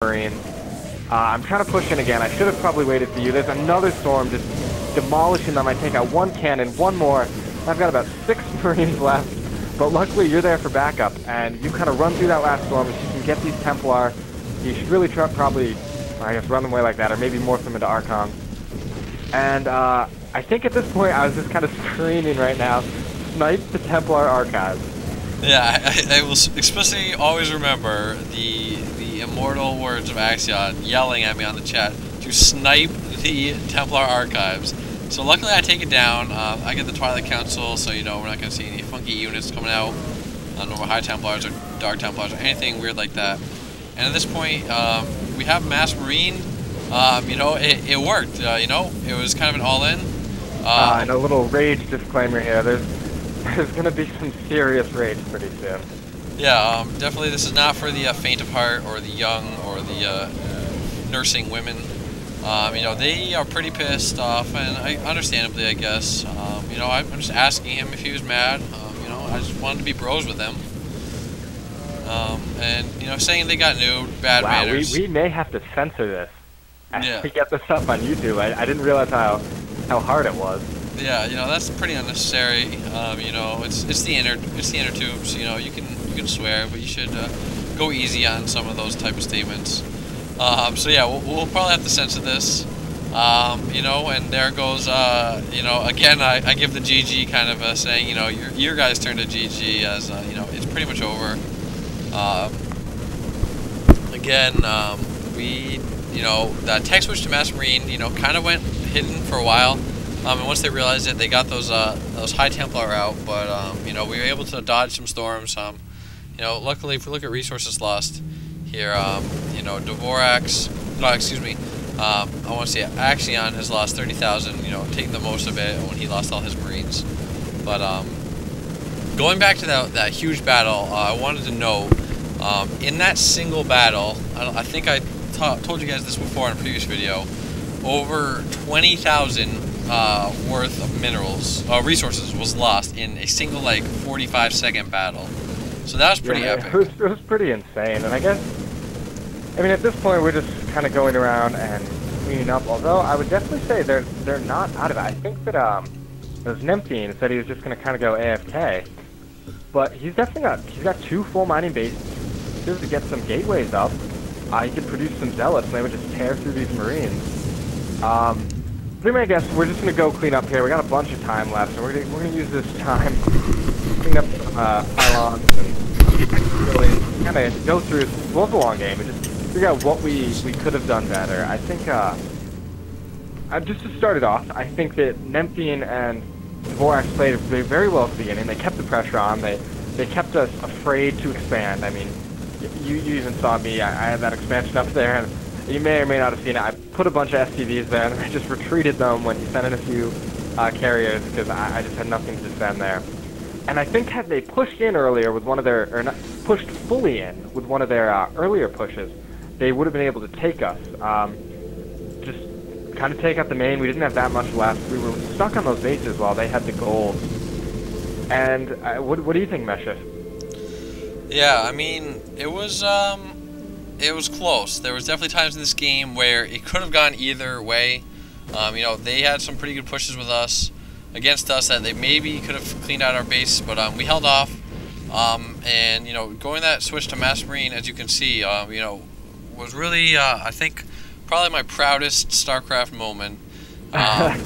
Marine. I'm trying to push in again. I should have probably waited for you. There's another storm just demolishing them. I take out one cannon, one more. I've got about 6 Marines left. But luckily you're there for backup, and you kind of run through that last storm. If you can get these Templar, you should really probably, I guess, run them away like that, or maybe morph them into Archons. And I think at this point I was just kind of screaming right now, snipe the Templar Archives. Yeah, I will explicitly always remember the immortal words of Axion yelling at me on the chat to snipe the Templar Archives. So luckily I take it down. I get the Twilight Council, so you know we're not going to see any funky units coming out. No more High Templars or Dark Templars or anything weird like that. And at this point, we have Mass Marine. You know, it worked. You know, it was kind of an all-in. And a little rage disclaimer here. There's going to be some serious rage pretty soon. Yeah, definitely this is not for the faint of heart or the young or the nursing women. You know, they are pretty pissed off, and understandably, I guess. You know, I'm just asking him if he was mad. You know, I just wanted to be bros with him. And, you know, saying they got new bad manners. We may have to censor this. Yeah. We get this up on YouTube. I didn't realize how hard it was. Yeah, you know, that's pretty unnecessary. You know, it's the inner tubes. You know, you can swear, but you should go easy on some of those type of statements. So yeah, we'll probably have to censor this. You know, and there goes, you know, again, I give the GG kind of saying, you know, your guys turn to GG as, you know, it's pretty much over. Again, we, you know, that tech switch to Mass Marine, you know, kind of went hidden for a while. And once they realized it, they got those High Templar out. But, you know, we were able to dodge some storms. You know, luckily, if we look at resources lost here, you know, Dvorak's, no, excuse me, I want to say Axion has lost 30,000, you know, taking the most of it when he lost all his Marines. But, going back to that huge battle, I wanted to know, in that single battle, I think I told you guys this before in a previous video, over 20,000 worth of minerals, resources was lost in a single, like, 45-second battle. So that was pretty epic. It was pretty insane, and I guess, I mean, at this point we're just kind of going around and cleaning up, although I would definitely say they're not out of it. I think that, those Nemphine said he was just going to kind of go AFK, but he's got 2 full mining bases to get some gateways up. He could produce some zealots, and they would just tear through these Marines. Pretty much, I guess we're just gonna go clean up here. We got a bunch of time left, so we're gonna use this time to clean up some pylons and really kind of go through. It was a long game, and just figure out what we could have done better. I think just to start it off, I think that Nemphine and Dvorak played very well at the beginning. They kept the pressure on. They kept us afraid to expand. I mean, you even saw me. I had that expansion up there, and you may or may not have seen it. I put a bunch of SCVs there, and I just retreated them when he sent in a few carriers because I just had nothing to defend there. And I think had they pushed in earlier with one of their, or not, pushed fully in with one of their earlier pushes, they would have been able to take us. Just kind of take out the main. We didn't have that much left. We were stuck on those bases while they had the gold. And what do you think, Meshif? Yeah, I mean, it was close. There was definitely times in this game where it could have gone either way. You know, they had some pretty good pushes with us, against us, that they maybe could have cleaned out our base, but we held off. And, you know, going that switch to Mass Marine, as you can see, you know, was really, I think, probably my proudest StarCraft moment. I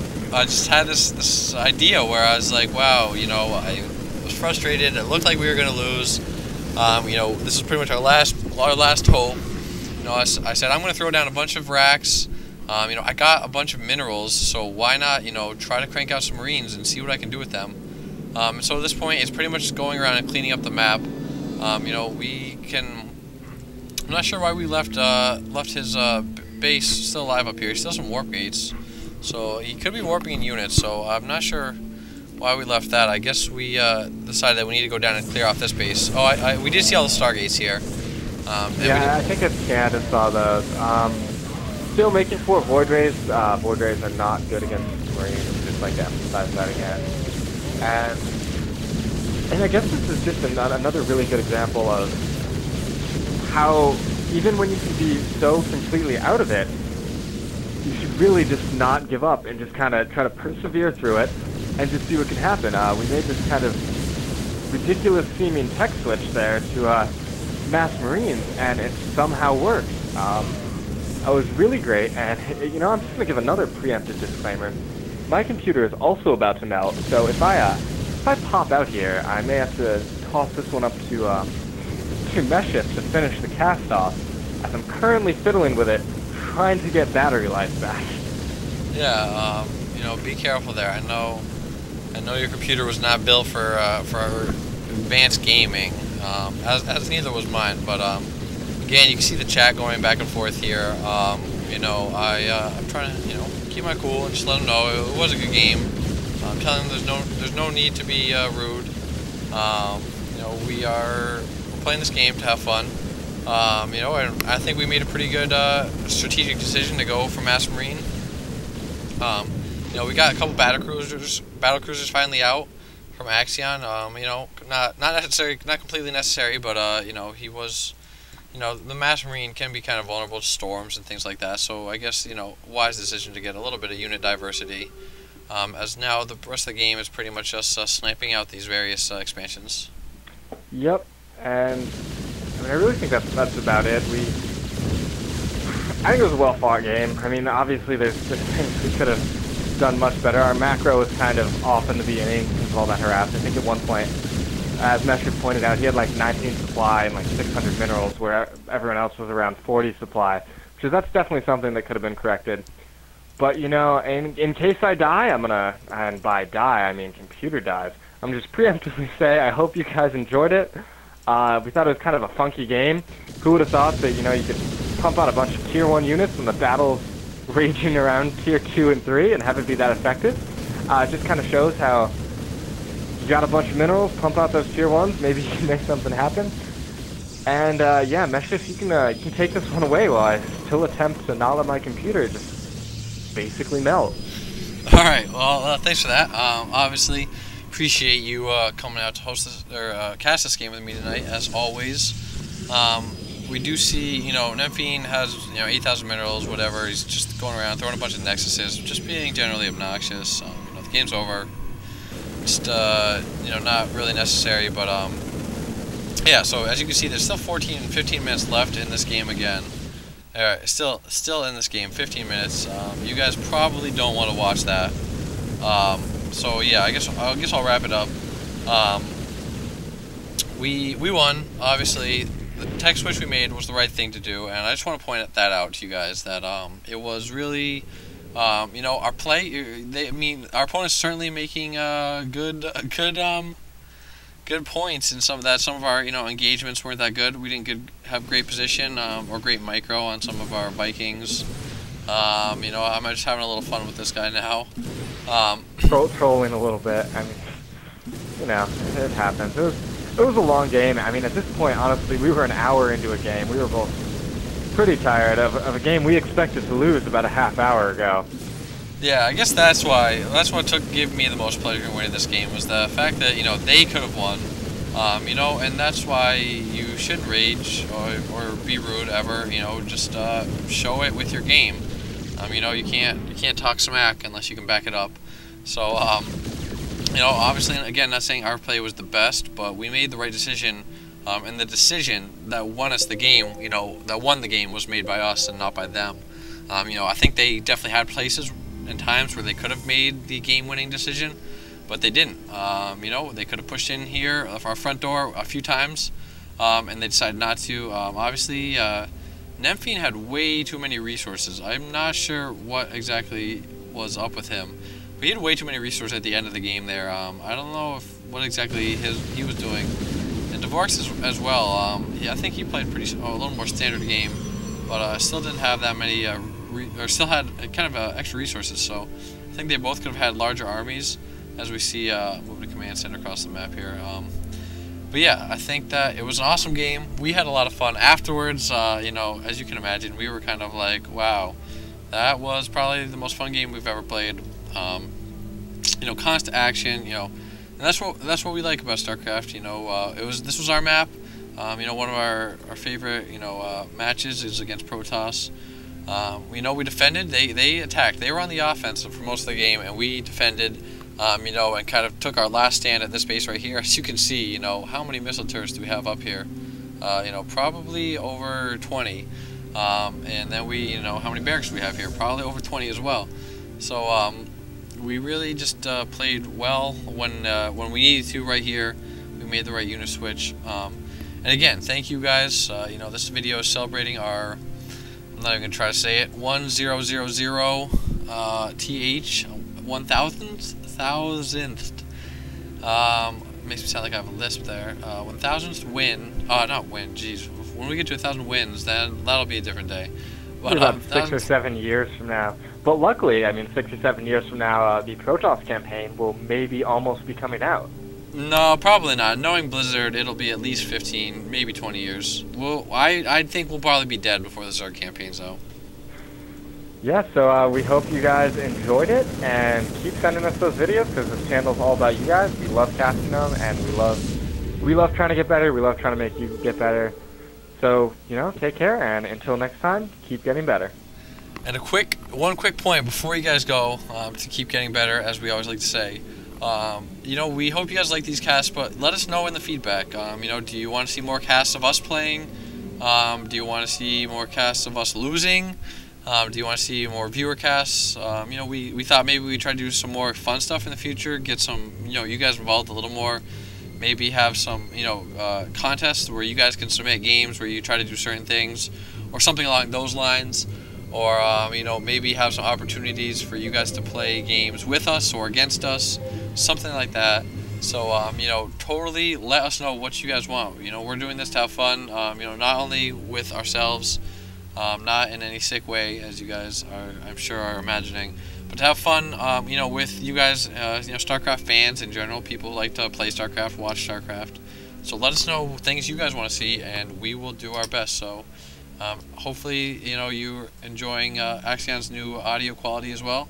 just had this idea where I was like, wow, you know, I was frustrated. It looked like we were going to lose. You know, this is pretty much our last hope. You know, I said I'm going to throw down a bunch of racks. You know, I got a bunch of minerals, so why not, you know, try to crank out some Marines and see what I can do with them. So at this point, it's pretty much just going around and cleaning up the map. You know, we can. I'm not sure why we left his base still alive up here. He still has some warp gates, so he could be warping in units. So I'm not sure why we left that. I guess we decided that we need to go down and clear off this base. Oh, we did see all the Stargates here. Yeah, I think I scanned and saw those. Still making 4 Void Rays. Void Rays are not good against Marines, just like to emphasize that again. And I guess this is just another really good example of how even when you can be so completely out of it, you should really just not give up and just kind of try to persevere through it and just see what can happen. We made this kind of ridiculous seeming tech switch there to Mass Marines, and it somehow worked. It was really great, and you know, I'm just gonna give another preemptive disclaimer. My computer is also about to melt, so if I pop out here, I may have to toss this one up to Meshift to finish the cast off, as I'm currently fiddling with it, trying to get battery life back. Yeah, you know, be careful there. I know your computer was not built for advanced gaming, as neither was mine. But again, you can see the chat going back and forth here. You know, I'm trying to, you know, keep my cool and just let them know it was a good game. I'm telling them there's no need to be rude. You know, we're playing this game to have fun. You know, and I think we made a pretty good strategic decision to go for Mass Marine. You know, we got a couple battle cruisers finally out from Axion. You know, not necessary, not completely necessary, but you know, he was, you know, the Mass Marine can be kind of vulnerable to storms and things like that. So I guess, you know, wise decision to get a little bit of unit diversity. As now the rest of the game is pretty much just sniping out these various expansions. Yep, and I mean, I really think that's about it. I think it was a well-fought game. I mean, obviously there's things we could have done much better. Our macro was kind of off in the beginning because of all that harass. I think at one point, as Mesher pointed out, he had like 19 supply and like 600 minerals, where everyone else was around 40 supply. That's definitely something that could have been corrected. But, you know, in case I die, and by die, I mean computer dies, I'm just preemptively say I hope you guys enjoyed it. We thought it was kind of a funky game. Who would have thought that, you know, you could pump out a bunch of Tier 1 units when the battle's raging around Tier 2 and 3 and have it be that effective? It just kind of shows how you got a bunch of minerals, pump out those Tier 1s, maybe you can make something happen. And, yeah, Meshift, you can take this one away while I still attempt to not let my computer just basically melt. Alright, well, thanks for that. Obviously, appreciate you coming out to host this, or cast this game with me tonight, as always. We do see, you know, Nemphine has, you know, 8,000 minerals, whatever. He's just going around throwing a bunch of nexuses, just being generally obnoxious. You know, the game's over. Just, you know, not really necessary, but, yeah, so as you can see, there's still 15 minutes left in this game again. Alright, still in this game, 15 minutes. You guys probably don't want to watch that. So yeah, I guess I'll wrap it up. We won. Obviously, the tech switch we made was the right thing to do, and I just want to point that out to you guys that it was really, you know, our play. Our opponents certainly making good points in some of our, you know, engagements weren't that good. We didn't have great position or great micro on some of our Vikings. You know, I'm just having a little fun with this guy now. Trolling a little bit. I mean, you know, it happens. It was a long game. I mean, at this point, honestly, we were an hour into a game. We were both pretty tired of a game we expected to lose about a half hour ago. Yeah, I guess that's what gave me the most pleasure in winning this game, was the fact that, you know, they could have won. You know, and that's why you shouldn't rage or be rude ever. You know, just show it with your game. You know, you can't talk smack unless you can back it up. So, you know, obviously, again, not saying our play was the best, but we made the right decision. And the decision that won us the game, you know, that won the game, was made by us and not by them. You know, I think they definitely had places and times where they could have made the game-winning decision, but they didn't. You know, they could have pushed in here of our front door a few times, and they decided not to. Obviously, Nemphine had way too many resources. I'm not sure what exactly was up with him, but he had way too many resources at the end of the game there. I don't know what exactly he was doing. And Dvorak as well. Yeah, I think he played a little more standard game, but still didn't have that many, or still had kind of extra resources. So I think they both could have had larger armies, as we see moving to command center across the map here. But yeah, I think that it was an awesome game. We had a lot of fun afterwards. You know, as you can imagine, we were kind of like, wow, that was probably the most fun game we've ever played. You know, constant action. You know, and that's what we like about StarCraft. You know, this was our map. You know, one of our favorite, matches is against Protoss. We know we defended. They attacked. They were on the offensive for most of the game, and we defended. And kind of took our last stand at this base right here. As you can see, how many missile turrets do we have up here? Probably over 20. And then how many barracks do we have here? Probably over 20 as well. So we really just played well when we needed to right here. We made the right unit switch. And again, thank you guys. This video is celebrating our, I'm not even going to try to say it, 1000th 1000th. Makes me sound like I have a lisp there. 1000th win. Not win, jeez. When we get to 1,000 wins, then that'll be a different day. But, about 6 or 7 years from now. But luckily, 6 or 7 years from now, the Protoss campaign will maybe almost be coming out. No, probably not. Knowing Blizzard, it'll be at least 15, maybe 20 years. I think we'll probably be dead before the Zerg campaign's out. Yeah, so we hope you guys enjoyed it, and keep sending us those videos, because this channel's all about you guys. We love casting them, and we love trying to get better. We love trying to make you get better. So, take care, and until next time, keep getting better. And one quick point before you guys go, to keep getting better, as we always like to say. We hope you guys like these casts, but let us know in the feedback. Do you want to see more casts of us playing? Do you want to see more casts of us losing? Do you want to see more viewer casts? We thought maybe we'd try to do some more fun stuff in the future, get some, you guys involved a little more. Maybe have some, contests where you guys can submit games where you try to do certain things, or something along those lines. Or, maybe have some opportunities for you guys to play games with us or against us, something like that. So, totally let us know what you guys want. We're doing this to have fun, not only with ourselves, not in any sick way, as you guys I'm sure are imagining, but to have fun, with you guys, StarCraft fans in general, people who like to play StarCraft, watch StarCraft. So let us know things you guys want to see, and we will do our best. So, hopefully, you're enjoying Axion's new audio quality as well.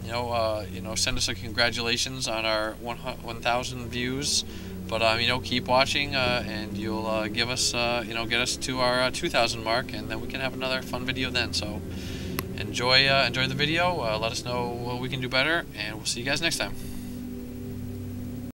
Send us a congratulations on our 1,000 views. But keep watching, and you'll give us, get us to our 2,000 mark, and then we can have another fun video then. So enjoy the video. Let us know what we can do better, and we'll see you guys next time.